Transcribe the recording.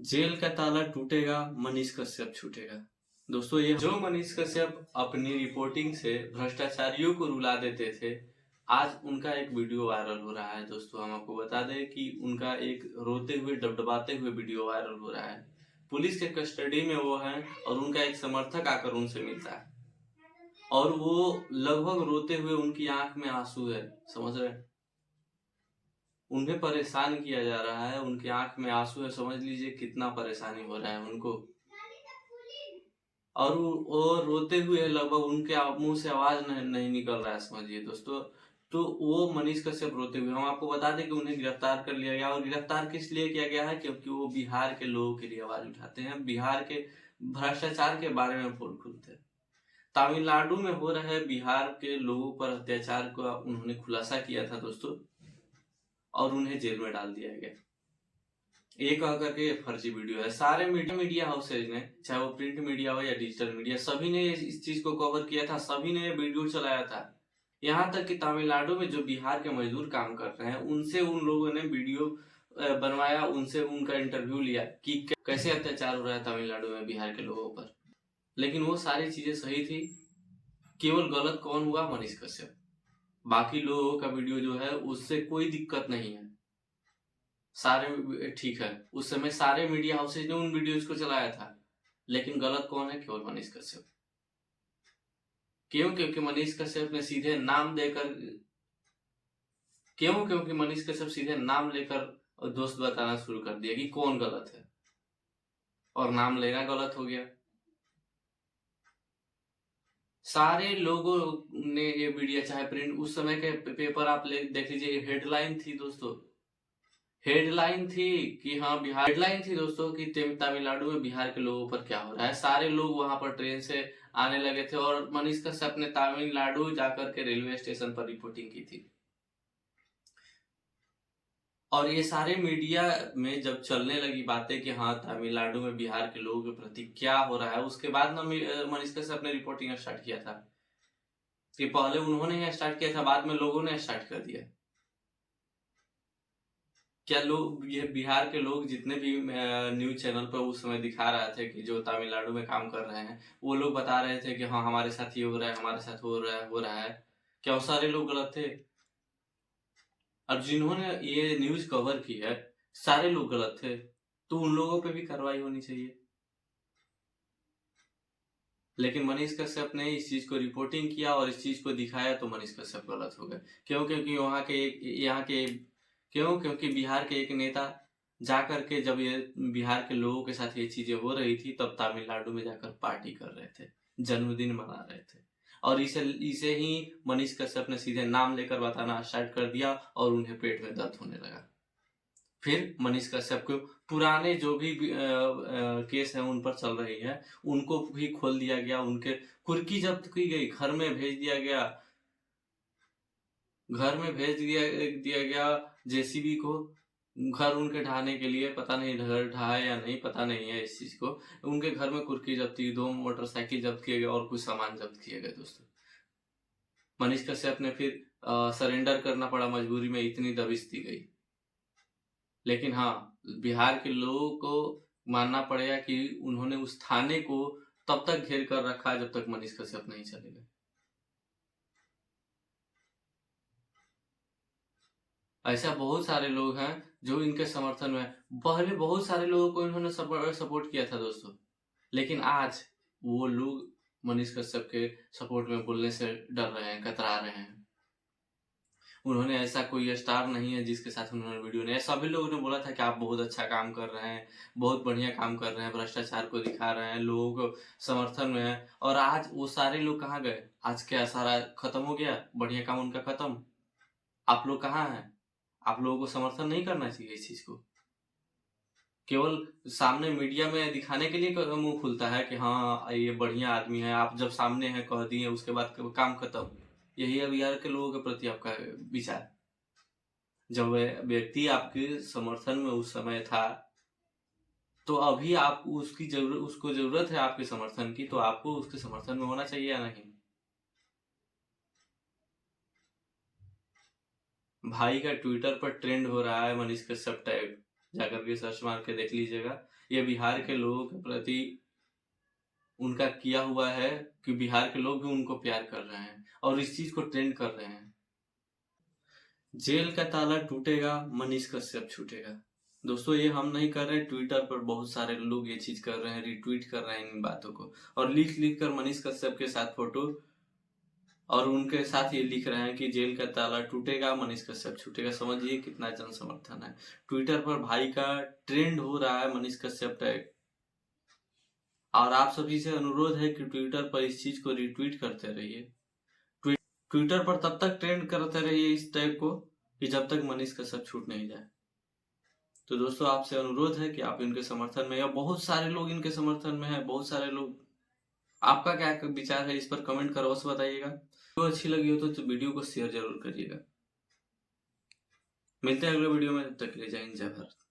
Jail का ताला टूटेगा, मनीष कश्यप छूटेगा। दोस्तों, ये जो मनीष कश्यप अपनी रिपोर्टिंग से भ्रष्टाचारियों को रुला देते थे, आज उनका एक वीडियो वायरल हो रहा है। दोस्तों, हम आपको बता दें कि उनका एक रोते हुए डबडबाते हुए वीडियो वायरल हो रहा है। पुलिस के कस्टडी में वो है और उनका एक समर्थक आकर उनसे मिलता है और वो लगभग रोते हुए, उनकी आंख में आंसू है, समझ रहे हैं? उन्हें परेशान किया जा रहा है, उनकी आंख में आंसू है, समझ लीजिए कितना परेशानी हो रहा है उनको। और वो रोते हुए लगभग उनके मुंह से आवाज नहीं निकल रहा है, समझिए दोस्तों। तो वो मनीष कश्यप रोते हुए, हम आपको बता दें कि उन्हें गिरफ्तार कर लिया गया। और गिरफ्तार किस लिए किया गया है? क्योंकि वो बिहार के लोगों के लिए आवाज उठाते हैं, बिहार के भ्रष्टाचार के बारे में पोल खुलते हैं। तमिलनाडु में हो रहे बिहार के लोगों पर अत्याचार को उन्होंने खुलासा किया था दोस्तों, और उन्हें जेल में डाल दिया गया। ये कह करके ये फर्जी वीडियो है। सारे मीडिया हाउसेज ने, चाहे वो प्रिंट मीडिया हो या डिजिटल मीडिया, सभी ने इस चीज को कवर किया था, सभी ने वीडियो चलाया था। यहाँ तक कि तमिलनाडु में जो बिहार के मजदूर काम कर रहे हैं, उनसे उन लोगों ने वीडियो बनवाया, उनसे उनका इंटरव्यू लिया कि कैसे अत्याचार हो रहा है तमिलनाडु में बिहार के लोगों पर। लेकिन वो सारी चीजें सही थी, केवल गलत कौन हुआ? मनीष कश्यप। बाकी लोगों का वीडियो जो है उससे कोई दिक्कत नहीं है, सारे ठीक है। उस समय सारे मीडिया हाउसेज ने उन वीडियोज को चलाया था, लेकिन गलत कौन है? केवल मनीष कश्यप। क्यों? क्योंकि मनीष कश्यप ने सीधे नाम देकर क्योंकि मनीष कश्यप सीधे नाम लेकर दोस्त बताना शुरू कर दिया कि कौन गलत है, और नाम लेना गलत हो गया। सारे लोगों ने ये वीडियो, चाहे प्रिंट, उस समय के पेपर आप देख लीजिए, हेडलाइन थी दोस्तों, हेडलाइन थी कि हाँ बिहार, हेडलाइन थी दोस्तों कि तमिलनाडु में बिहार के लोगों पर क्या हो रहा है। सारे लोग वहां पर ट्रेन से आने लगे थे और मनीष कश्यप ने तमिलनाडु जाकर के रेलवे स्टेशन पर रिपोर्टिंग की थी। और ये सारे मीडिया में जब चलने लगी बातें कि हाँ तमिलनाडु में बिहार के लोगों के प्रति क्या हो रहा है, उसके बाद ना मनीष कश्यप ने रिपोर्टिंग स्टार्ट किया था। कि पहले उन्होंने स्टार्ट किया था, बाद में लोगों ने स्टार्ट कर दिया। क्या लोग, ये बिहार के लोग जितने भी न्यूज चैनल पर उस समय दिखा रहे थे कि जो तमिलनाडु में काम कर रहे हैं, वो लोग बता रहे थे कि हाँ हमारे साथ ये हो रहा है, हमारे साथ हो रहा है। क्या वो सारे लोग गलत थे? और जिन्होंने ये न्यूज कवर की है, सारे लोग गलत थे, तो उन लोगों पे भी कार्रवाई होनी चाहिए। लेकिन मनीष कश्यप ने इस चीज को रिपोर्टिंग किया और इस चीज को दिखाया, तो मनीष कश्यप गलत हो गए। क्यों? क्योंकि वहां के यहाँ के क्योंकि बिहार के एक नेता जाकर के, जब ये बिहार के लोगों के साथ ये चीजें हो रही थी, तब तमिलनाडु में जाकर पार्टी कर रहे थे, जन्मदिन मना रहे थे। और इसे ही मनीष कश्यप ने सीधे नाम लेकर बताना स्टार्ट कर दिया और उन्हें पेट में दर्द होने लगा। फिर मनीष कश्यप को पुराने जो भी केस है उन पर चल रही है, उनको भी खोल दिया गया, उनके कुर्की जब्त की गई, घर में भेज दिया गया, दिया गया जेसीबी को, घर उनके ढहाने के लिए। पता नहीं घर ढहा है या नहीं, पता नहीं है इस चीज को। उनके घर में कुर्की जब्त की, 2 मोटरसाइकिल जब्त किए गए और कुछ सामान जब्त किए गए दोस्तों। मनीष कश्यप ने फिर सरेंडर करना पड़ा, मजबूरी में इतनी दबिश दी गई। लेकिन हाँ, बिहार के लोगों को मानना पड़ेगा कि उन्होंने उस थाने को तब तक घेर कर रखा जब तक मनीष कश्यप नहीं चले गए। ऐसा बहुत सारे लोग हैं जो इनके समर्थन में, पहले बहुत सारे लोगों को इन्होंने सपोर्ट किया था दोस्तों, लेकिन आज वो लोग मनीष कश्यप के सपोर्ट में बोलने से डर रहे हैं, कतरा रहे हैं। उन्होंने, ऐसा कोई स्टार नहीं है जिसके साथ उन्होंने वीडियो नहीं, सभी लोगों ने बोला था कि आप बहुत अच्छा काम कर रहे हैं, बहुत बढ़िया काम कर रहे हैं, भ्रष्टाचार को दिखा रहे हैं, लोगों को समर्थन में है। और आज वो सारे लोग कहाँ गए? आज क्या सारा खत्म हो गया? बढ़िया काम उनका खत्म? आप लोग कहाँ हैं? आप लोगों को समर्थन नहीं करना चाहिए इस चीज को। केवल सामने मीडिया में दिखाने के लिए मुंह खुलता है कि हाँ ये बढ़िया आदमी है, आप जब सामने है कह दिए, उसके बाद काम खत्म। यही है बिहार के लोगों के प्रति आपका विचार। जब वह व्यक्ति आपके समर्थन में उस समय था, तो अभी आप उसको जरूरत है आपके समर्थन की, तो आपको उसके समर्थन में होना चाहिए या नहीं? भाई का ट्विटर पर ट्रेंड हो रहा है मनीष कश्यप टैग, जाकर के सर्च मार के देख लीजिएगा। ये बिहार के लोगों के प्रति उनका किया हुआ है कि बिहार के लोग भी उनको प्यार कर रहे हैं और इस चीज को ट्रेंड कर रहे हैं। जेल का ताला टूटेगा, मनीष कश्यप छूटेगा। दोस्तों ये हम नहीं कर रहे, ट्विटर पर बहुत सारे लोग ये चीज कर रहे हैं, रिट्वीट कर रहे हैं इन बातों को और लिख लिख कर मनीष कश्यप के साथ फोटो और उनके साथ ये लिख रहे हैं कि जेल का ताला टूटेगा, मनीष कश्यप छूटेगा। समझिए कितना जन समर्थन है। ट्विटर पर भाई का ट्रेंड हो रहा है मनीष कश्यप टैग, और आप सभी से अनुरोध है कि ट्विटर पर इस चीज को रिट्वीट करते रहिए। ट्विटर पर तब तक ट्रेंड करते रहिए इस टैग को कि जब तक मनीष कश्यप छूट नहीं जाए। तो दोस्तों आपसे अनुरोध है कि आप इनके समर्थन में, या बहुत सारे लोग इनके समर्थन में है, बहुत सारे लोग, आपका क्या विचार है इस पर कमेंट कर अवश्य बताइएगा। तो अच्छी लगी हो तो वीडियो को शेयर जरूर करिएगा। मिलते हैं अगले वीडियो में, तब तक के लिए जय हिंद, जय भारत।